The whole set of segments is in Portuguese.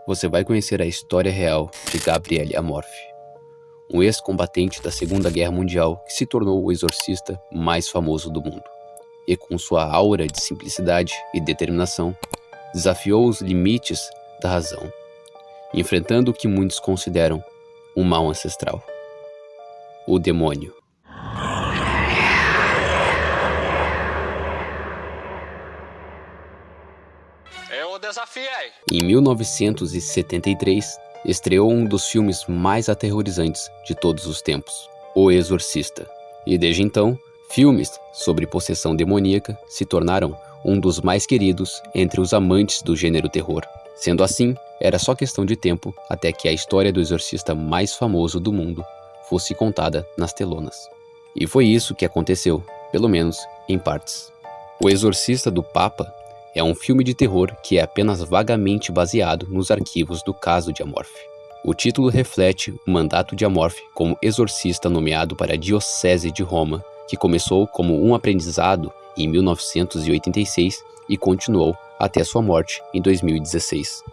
você vai conhecer a história real de Gabriele Amorfi, um ex-combatente da Segunda Guerra Mundial que se tornou o exorcista mais famoso do mundo. E com sua aura de simplicidade e determinação, desafiou os limites da razão, enfrentando o que muitos consideram um mal ancestral: o demônio. Eu desafiei! Em 1973, estreou um dos filmes mais aterrorizantes de todos os tempos, O Exorcista. E desde então, filmes sobre possessão demoníaca se tornaram um dos mais queridos entre os amantes do gênero terror. Sendo assim, era só questão de tempo até que a história do exorcista mais famoso do mundo fosse contada nas telonas. E foi isso que aconteceu, pelo menos em partes. O Exorcista do Papa é um filme de terror que é apenas vagamente baseado nos arquivos do caso de Amorfi. O título reflete o mandato de Amorfi como exorcista nomeado para a Diocese de Roma, que começou como um aprendizado em 1986 e continuou até sua morte em 2016.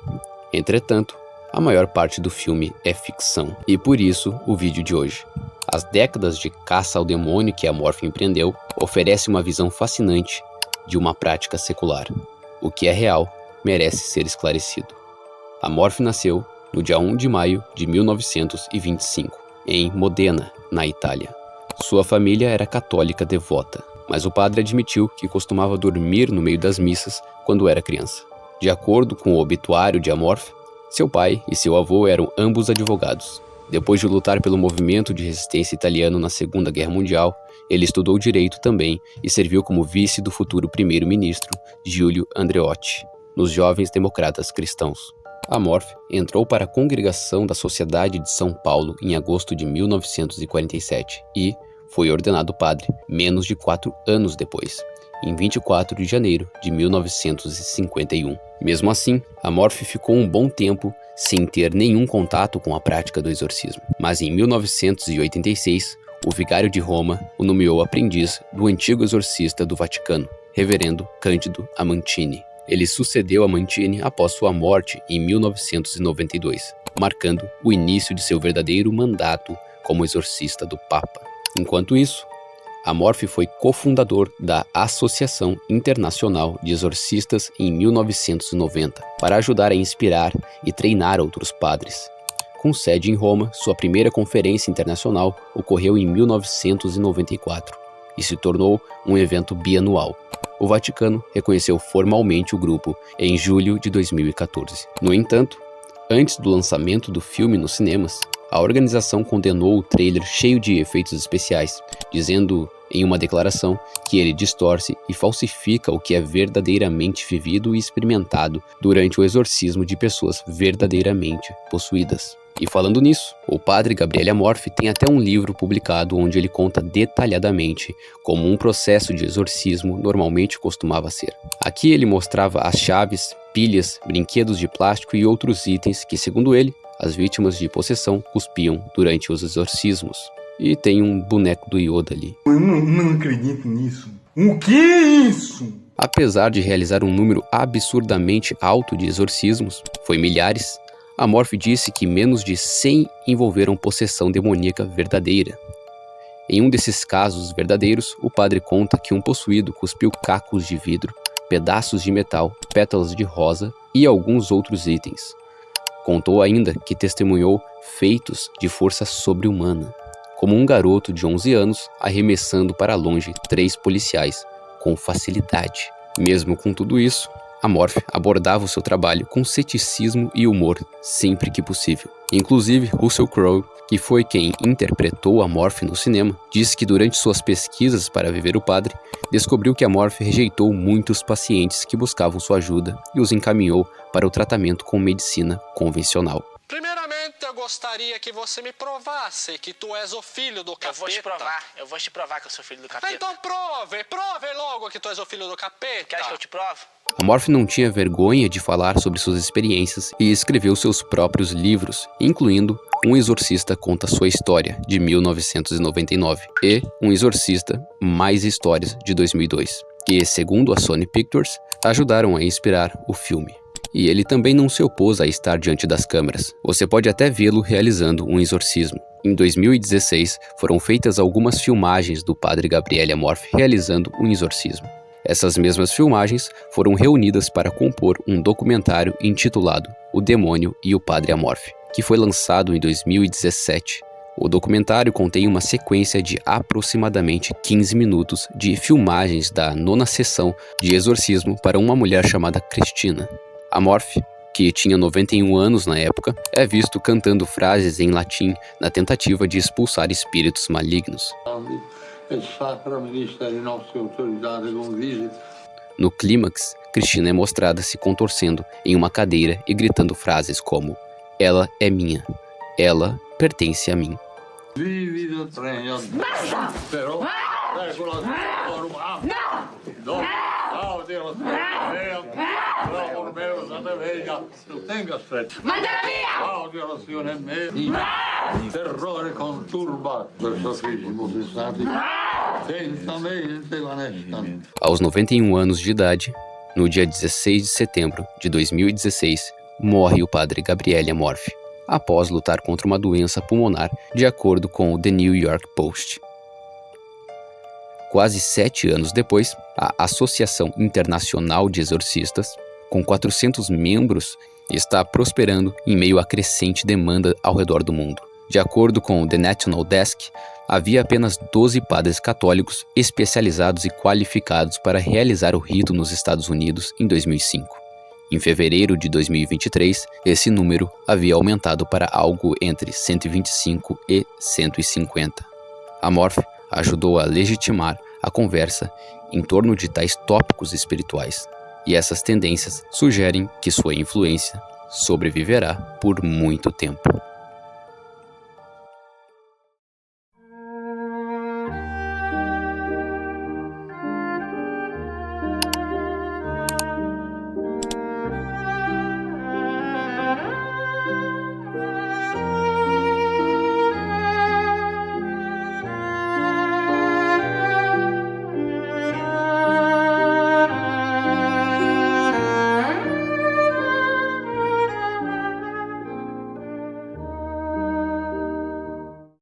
Entretanto, a maior parte do filme é ficção, e por isso o vídeo de hoje. As décadas de caça ao demônio que Amorfi empreendeu oferecem uma visão fascinante de uma prática secular. O que é real merece ser esclarecido. Amorfi nasceu no dia 1 de maio de 1925, em Modena, na Itália. Sua família era católica devota, mas o padre admitiu que costumava dormir no meio das missas quando era criança. De acordo com o obituário de Amorfi, seu pai e seu avô eram ambos advogados. Depois de lutar pelo movimento de resistência italiano na Segunda Guerra Mundial, ele estudou direito também e serviu como vice do futuro primeiro-ministro Giulio Andreotti, nos Jovens Democratas Cristãos. Amorfi entrou para a congregação da Sociedade de São Paulo em agosto de 1947 e foi ordenado padre menos de 4 anos depois, em 24 de janeiro de 1951. Mesmo assim, Amorfi ficou um bom tempo sem ter nenhum contato com a prática do exorcismo. Mas em 1986, o vigário de Roma o nomeou aprendiz do antigo exorcista do Vaticano, reverendo Cândido Amantini. Ele sucedeu a Amantini após sua morte em 1992, marcando o início de seu verdadeiro mandato como exorcista do Papa. Enquanto isso, Amorfi foi cofundador da Associação Internacional de Exorcistas em 1990, para ajudar a inspirar e treinar outros padres. Com sede em Roma, sua primeira conferência internacional ocorreu em 1994 e se tornou um evento bianual. O Vaticano reconheceu formalmente o grupo em julho de 2014. No entanto, antes do lançamento do filme nos cinemas, a organização condenou o trailer cheio de efeitos especiais, dizendo em uma declaração que ele distorce e falsifica o que é verdadeiramente vivido e experimentado durante o exorcismo de pessoas verdadeiramente possuídas. E falando nisso, o padre Gabriele Amorfi tem até um livro publicado onde ele conta detalhadamente como um processo de exorcismo normalmente costumava ser. Aqui ele mostrava as chaves, pilhas, brinquedos de plástico e outros itens que, segundo ele, as vítimas de possessão cuspiam durante os exorcismos. E tem um boneco do Yoda ali. Eu não acredito nisso. O que é isso? Apesar de realizar um número absurdamente alto de exorcismos, foi milhares, Amorfi disse que menos de 100 envolveram possessão demoníaca verdadeira. Em um desses casos verdadeiros, o padre conta que um possuído cuspiu cacos de vidro, pedaços de metal, pétalas de rosa e alguns outros itens. Contou ainda que testemunhou feitos de força sobre-humana, como um garoto de 11 anos arremessando para longe 3 policiais, com facilidade. Mesmo com tudo isso, Amorfi abordava o seu trabalho com ceticismo e humor sempre que possível. Inclusive, Russell Crowe, que foi quem interpretou Amorfi no cinema, disse que durante suas pesquisas para viver o padre, descobriu que Amorfi rejeitou muitos pacientes que buscavam sua ajuda e os encaminhou para o tratamento com medicina convencional. Primeiramente, eu gostaria que você me provasse que tu és o filho do capeta. Eu vou te provar que eu sou filho do capeta. Então prove logo que tu és o filho do capeta. Quer que eu te prove? Amorfi não tinha vergonha de falar sobre suas experiências e escreveu seus próprios livros, incluindo Um Exorcista Conta Sua História, de 1999, e Um Exorcista Mais Histórias, de 2002, que, segundo a Sony Pictures, ajudaram a inspirar o filme. E ele também não se opôs a estar diante das câmeras. Você pode até vê-lo realizando um exorcismo. Em 2016, foram feitas algumas filmagens do padre Gabriele Amorth realizando um exorcismo. Essas mesmas filmagens foram reunidas para compor um documentário intitulado O Demônio e o Padre Amorth, que foi lançado em 2017. O documentário contém uma sequência de aproximadamente 15 minutos de filmagens da 9ª sessão de exorcismo para uma mulher chamada Cristina. Amorth, que tinha 91 anos na época, é visto cantando frases em latim na tentativa de expulsar espíritos malignos. No clímax, Cristina é mostrada se contorcendo em uma cadeira e gritando frases como "Ela é minha, ela pertence a mim". Aos 91 anos de idade, no dia 16 de setembro de 2016, morre o padre Gabriele Amorth, após lutar contra uma doença pulmonar, de acordo com o The New York Post. Quase 7 anos depois, a Associação Internacional de Exorcistas, com 400 membros, está prosperando em meio à crescente demanda ao redor do mundo. De acordo com o The National Desk, havia apenas 12 padres católicos especializados e qualificados para realizar o rito nos Estados Unidos em 2005. Em fevereiro de 2023, esse número havia aumentado para algo entre 125 e 150. Amorth ajudou a legitimar a conversa em torno de tais tópicos espirituais, e essas tendências sugerem que sua influência sobreviverá por muito tempo.